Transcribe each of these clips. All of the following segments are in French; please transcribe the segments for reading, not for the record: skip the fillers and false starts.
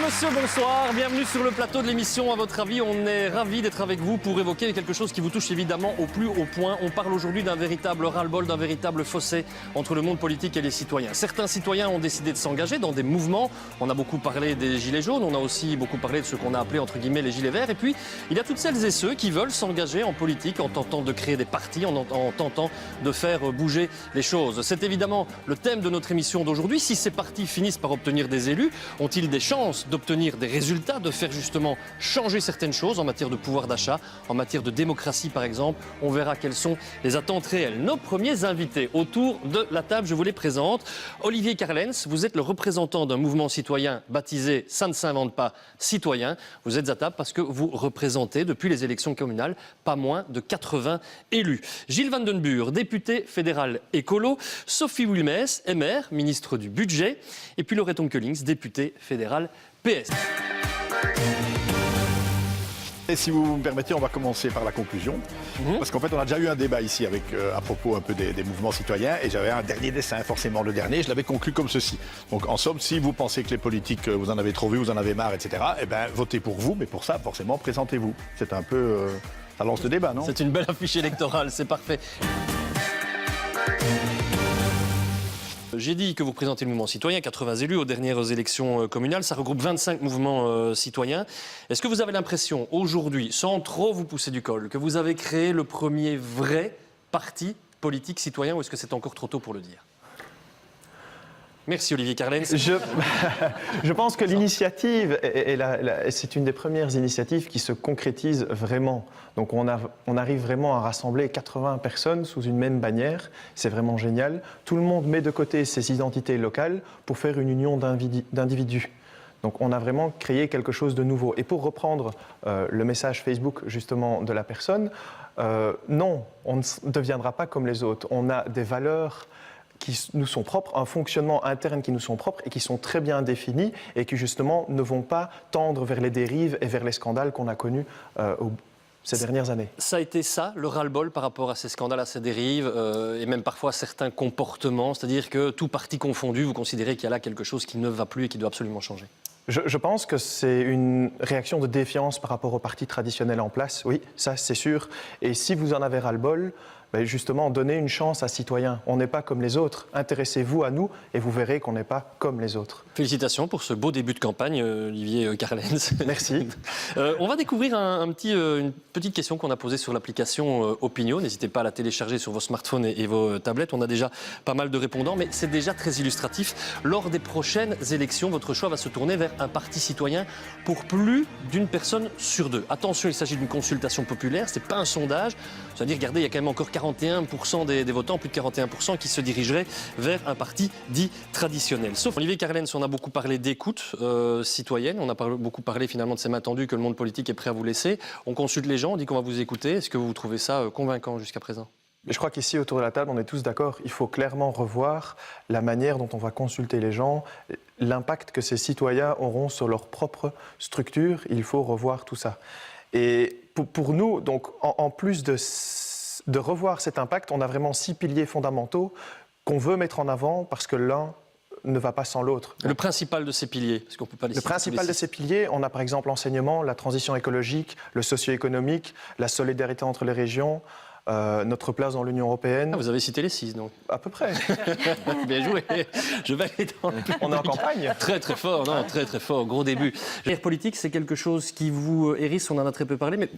Monsieur, bonsoir. Bienvenue sur le plateau de l'émission. À votre avis, on est ravis d'être avec vous pour évoquer quelque chose qui vous touche évidemment au plus haut point. On parle aujourd'hui d'un véritable ras-le-bol, d'un véritable fossé entre le monde politique et les citoyens. Certains citoyens ont décidé de s'engager dans des mouvements. On a beaucoup parlé des gilets jaunes, on a aussi beaucoup parlé de ce qu'on a appelé entre guillemets les gilets verts. Et puis, il y a toutes celles et ceux qui veulent s'engager en politique en tentant de créer des partis, en tentant de faire bouger les choses. C'est évidemment le thème de notre émission d'aujourd'hui. Si ces partis finissent par obtenir des élus, ont-ils des chances d'obtenir des résultats, de faire justement changer certaines choses en matière de pouvoir d'achat, en matière de démocratie par exemple? On verra quelles sont les attentes réelles. Nos premiers invités autour de la table, je vous les présente. Olivier Carlens, vous êtes le représentant d'un mouvement citoyen baptisé « Ça ne s'invente pas, citoyen ». Vous êtes à table parce que vous représentez depuis les élections communales pas moins de 80 élus. Gilles Van den Buur, député fédéral écolo. Sophie Wilmès, MR, ministre du Budget. Et puis Laurette Onkelings, député fédéral PS. Et si vous me permettez, on va commencer par la conclusion. Parce qu'en fait, on a déjà eu un débat ici avec, à propos un peu des mouvements citoyens. Et j'avais un dernier dessin, forcément le dernier. Je l'avais conclu comme ceci. Donc en somme, si vous pensez que les politiques, vous en avez trop vu, vous en avez marre, etc., eh bien, votez pour vous. Mais pour ça, forcément, présentez-vous. C'est un peu... ça lance le débat, non? C'est une belle affiche électorale, c'est parfait. J'ai dit que vous présentez le mouvement citoyen, 80 élus aux dernières élections communales. Ça regroupe 25 mouvements citoyens. Est-ce que vous avez l'impression, aujourd'hui, sans trop vous pousser du col, que vous avez créé le premier vrai parti politique citoyen, ou est-ce que c'est encore trop tôt pour le dire? Merci Olivier Carlens. Je pense que l'initiative, c'est une des premières initiatives qui se concrétise vraiment. Donc on arrive vraiment à rassembler 80 personnes sous une même bannière. C'est vraiment génial. Tout le monde met de côté ses identités locales pour faire une union d'individus. Donc on a vraiment créé quelque chose de nouveau. Et pour reprendre le message Facebook justement de la personne, non, on ne deviendra pas comme les autres. On a des valeurs qui nous sont propres, un fonctionnement interne qui nous sont propres et qui sont très bien définis et qui justement ne vont pas tendre vers les dérives et vers les scandales qu'on a connus ces dernières années. Ça a été ça, le ras-le-bol par rapport à ces scandales, à ces dérives et même parfois certains comportements, c'est-à-dire que tout parti confondu, vous considérez qu'il y a là quelque chose qui ne va plus et qui doit absolument changer? Je pense que c'est une réaction de défiance par rapport aux partis traditionnels en place, oui, ça c'est sûr. Et si vous en avez ras-le-bol, justement, donnez une chance à citoyens. On n'est pas comme les autres. Intéressez-vous à nous et vous verrez qu'on n'est pas comme les autres. Félicitations pour ce beau début de campagne, Olivier Carlens. Merci. On va découvrir une petite question qu'on a posée sur l'application Opinion. N'hésitez pas à la télécharger sur vos smartphones et vos tablettes. On a déjà pas mal de répondants, mais c'est déjà très illustratif. Lors des prochaines élections, votre choix va se tourner vers un parti citoyen pour plus d'une personne sur deux. Attention, il s'agit d'une consultation populaire, ce n'est pas un sondage. C'est-à-dire, regardez, il y a quand même encore 41% des votants, plus de 41% qui se dirigeraient vers un parti dit traditionnel. Sauf Olivier Carlens, on a beaucoup parlé d'écoute citoyenne, on a beaucoup parlé finalement de ces mains tendues que le monde politique est prêt à vous laisser. On consulte les gens, on dit qu'on va vous écouter. Est-ce que vous trouvez ça convaincant jusqu'à présent? Je crois qu'ici, autour de la table, on est tous d'accord. Il faut clairement revoir la manière dont on va consulter les gens, l'impact que ces citoyens auront sur leur propre structure. Il faut revoir tout ça. Et pour nous, donc, en plus de revoir cet impact, on a vraiment 6 piliers fondamentaux qu'on veut mettre en avant parce que l'un ne va pas sans l'autre. Le principal de ces piliers, parce qu'on peut pas les citer. Le principal de ces piliers, on a par exemple l'enseignement, la transition écologique, le socio-économique, la solidarité entre les régions, notre place dans l'Union européenne. Ah, vous avez cité les 6, donc. À peu près. Bien joué. Je vais aller dans le public. On est en campagne. Très très fort, non, très très fort, gros début. L'air politique, c'est quelque chose qui vous hérisse, on en a très peu parlé, mais...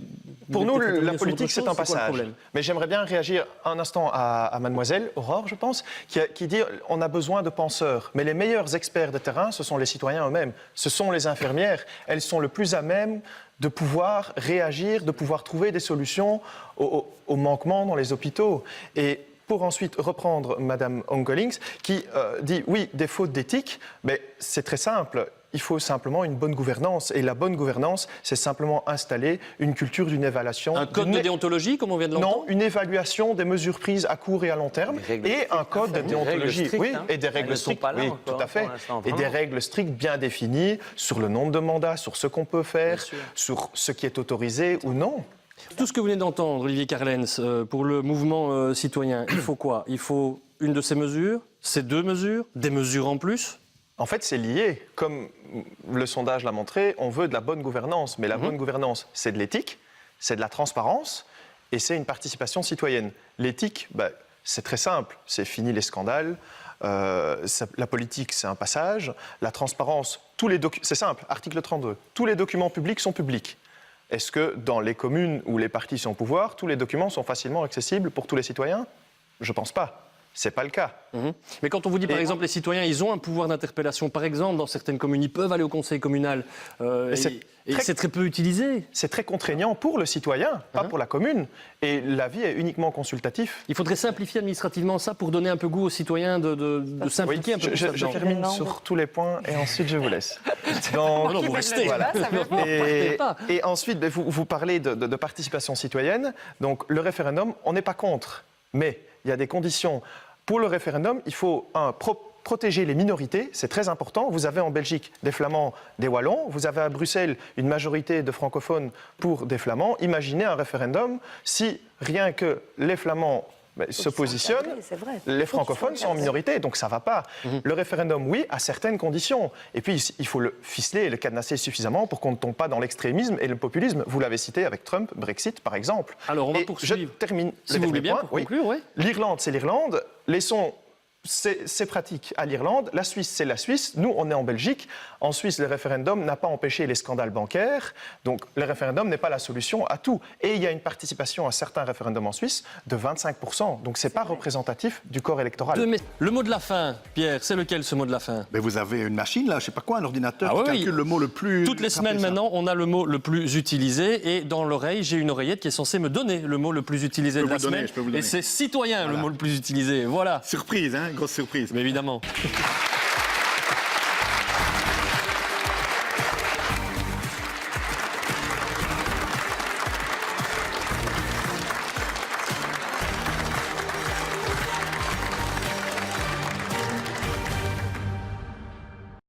Pour nous, la politique, c'est un passage. Mais j'aimerais bien réagir un instant à mademoiselle Aurore, je pense, qui dit on a besoin de penseurs. Mais les meilleurs experts de terrain, ce sont les citoyens eux-mêmes. Ce sont les infirmières. Elles sont le plus à même de pouvoir réagir, de pouvoir trouver des solutions aux manquements dans les hôpitaux. Et pour ensuite reprendre Madame Onkelings, qui dit oui, des fautes d'éthique, mais c'est très simple. Il faut simplement une bonne gouvernance. Et la bonne gouvernance, c'est simplement installer une culture d'une évaluation. Un code de déontologie, comme on vient de l'entendre? Non, une évaluation des mesures prises à court et à long terme. Et un code de déontologie. Strictes, oui, hein. et des règles strictes. Oui, tout à fait. Et des règles strictes bien définies sur le nombre de mandats, sur ce qu'on peut faire, sur ce qui est autorisé ou non. Tout ce que vous venez d'entendre, Olivier Carlens, pour le mouvement citoyen, il faut quoi? Il faut une de ces mesures, ces deux mesures, des mesures en plus? En fait, c'est lié. Comme le sondage l'a montré, on veut de la bonne gouvernance. Mais la bonne gouvernance, c'est de l'éthique, c'est de la transparence et c'est une participation citoyenne. L'éthique, c'est très simple. C'est fini les scandales. La politique, c'est un passage. La transparence, c'est simple. Article 32. Tous les documents publics sont publics. Est-ce que dans les communes où les partis sont au pouvoir, tous les documents sont facilement accessibles pour tous les citoyens? Je ne pense pas. Ce n'est pas le cas. Mais quand on vous dit, par exemple, les citoyens, ils ont un pouvoir d'interpellation. Par exemple, dans certaines communes, ils peuvent aller au conseil communal. Et c'est très peu utilisé. C'est très contraignant pour le citoyen, pas pour la commune. Et l'avis est uniquement consultatif. Il faudrait simplifier administrativement ça pour donner un peu goût aux citoyens de s'impliquer un peu. Je termine sur tous les points et ensuite je vous laisse. Donc, non, vous restez. Voilà. Et ensuite, vous parlez de participation citoyenne. Donc le référendum, on n'est pas contre. Mais il y a des conditions. Pour le référendum, il faut protéger les minorités, c'est très important. Vous avez en Belgique des Flamands, des Wallons. Vous avez à Bruxelles une majorité de francophones pour des Flamands. Imaginez un référendum si rien que les Flamands se positionnent, les francophones sont en minorité, donc ça ne va pas. Le référendum, oui, à certaines conditions. Et puis, il faut le ficeler et le cadenasser suffisamment pour qu'on ne tombe pas dans l'extrémisme et le populisme. Vous l'avez cité avec Trump, Brexit, par exemple. Alors, on va poursuivre. Je termine. Si vous voulez bien, pour conclure, oui. L'Irlande, c'est l'Irlande. Laissons ces pratiques à l'Irlande. La Suisse, c'est la Suisse. Nous, on est en Belgique. En Suisse, le référendum n'a pas empêché les scandales bancaires. Donc, le référendum n'est pas la solution à tout. Et il y a une participation à certains référendums en Suisse de 25%. Donc, ce n'est pas représentatif du corps électoral. Le mot de la fin, Pierre, c'est lequel ce mot de la fin? Mais vous avez une machine, là, je ne sais pas quoi, un ordinateur qui calcule le mot le plus... Toutes les semaines maintenant, on a le mot le plus utilisé. Et dans l'oreille, j'ai une oreillette qui est censée me donner le mot le plus utilisé de la semaine. Et c'est citoyen, le mot le plus utilisé. Voilà. Surprise, hein, grosse surprise. Mais évidemment.